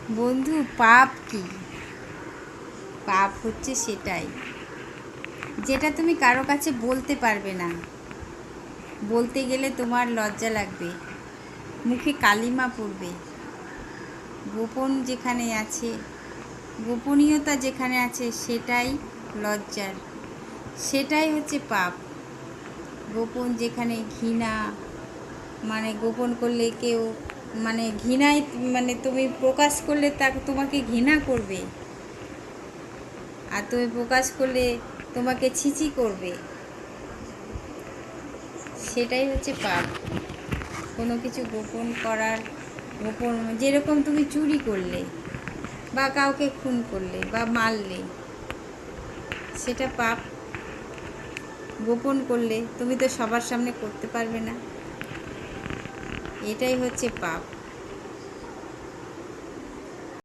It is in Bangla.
বন্ধু, পাপ কি? পাপ হচ্ছে সেটাই যেটা তুমি কারো কাছে বলতে পারবে না। বলতে গেলে তোমার লজ্জা লাগবে, মুখে কালিমা পড়বে। গোপন যেখানে আছে, গোপনীয়তা যেখানে আছে, সেটাই লজ্জার, সেটাই হচ্ছে পাপ। গোপন যেখানে ঘৃণা, মানে গোপন করলে কেউ, মানে ঘৃণায়, মানে তুমি প্রকাশ করলে তোমাকে ঘৃণা করবে, আর তুমি প্রকাশ করলে তোমাকে ছিছি করবে। সেটাই হচ্ছে পাপ। কোনো কিছু গোপন করার, গোপন যেরকম তুমি চুরি করলে বা কাউকে খুন করলে বা মারলে, সেটা পাপ। গোপন করলে তুমি তো সবার সামনে করতে পারবে না, এটাই হচ্ছে পাপ।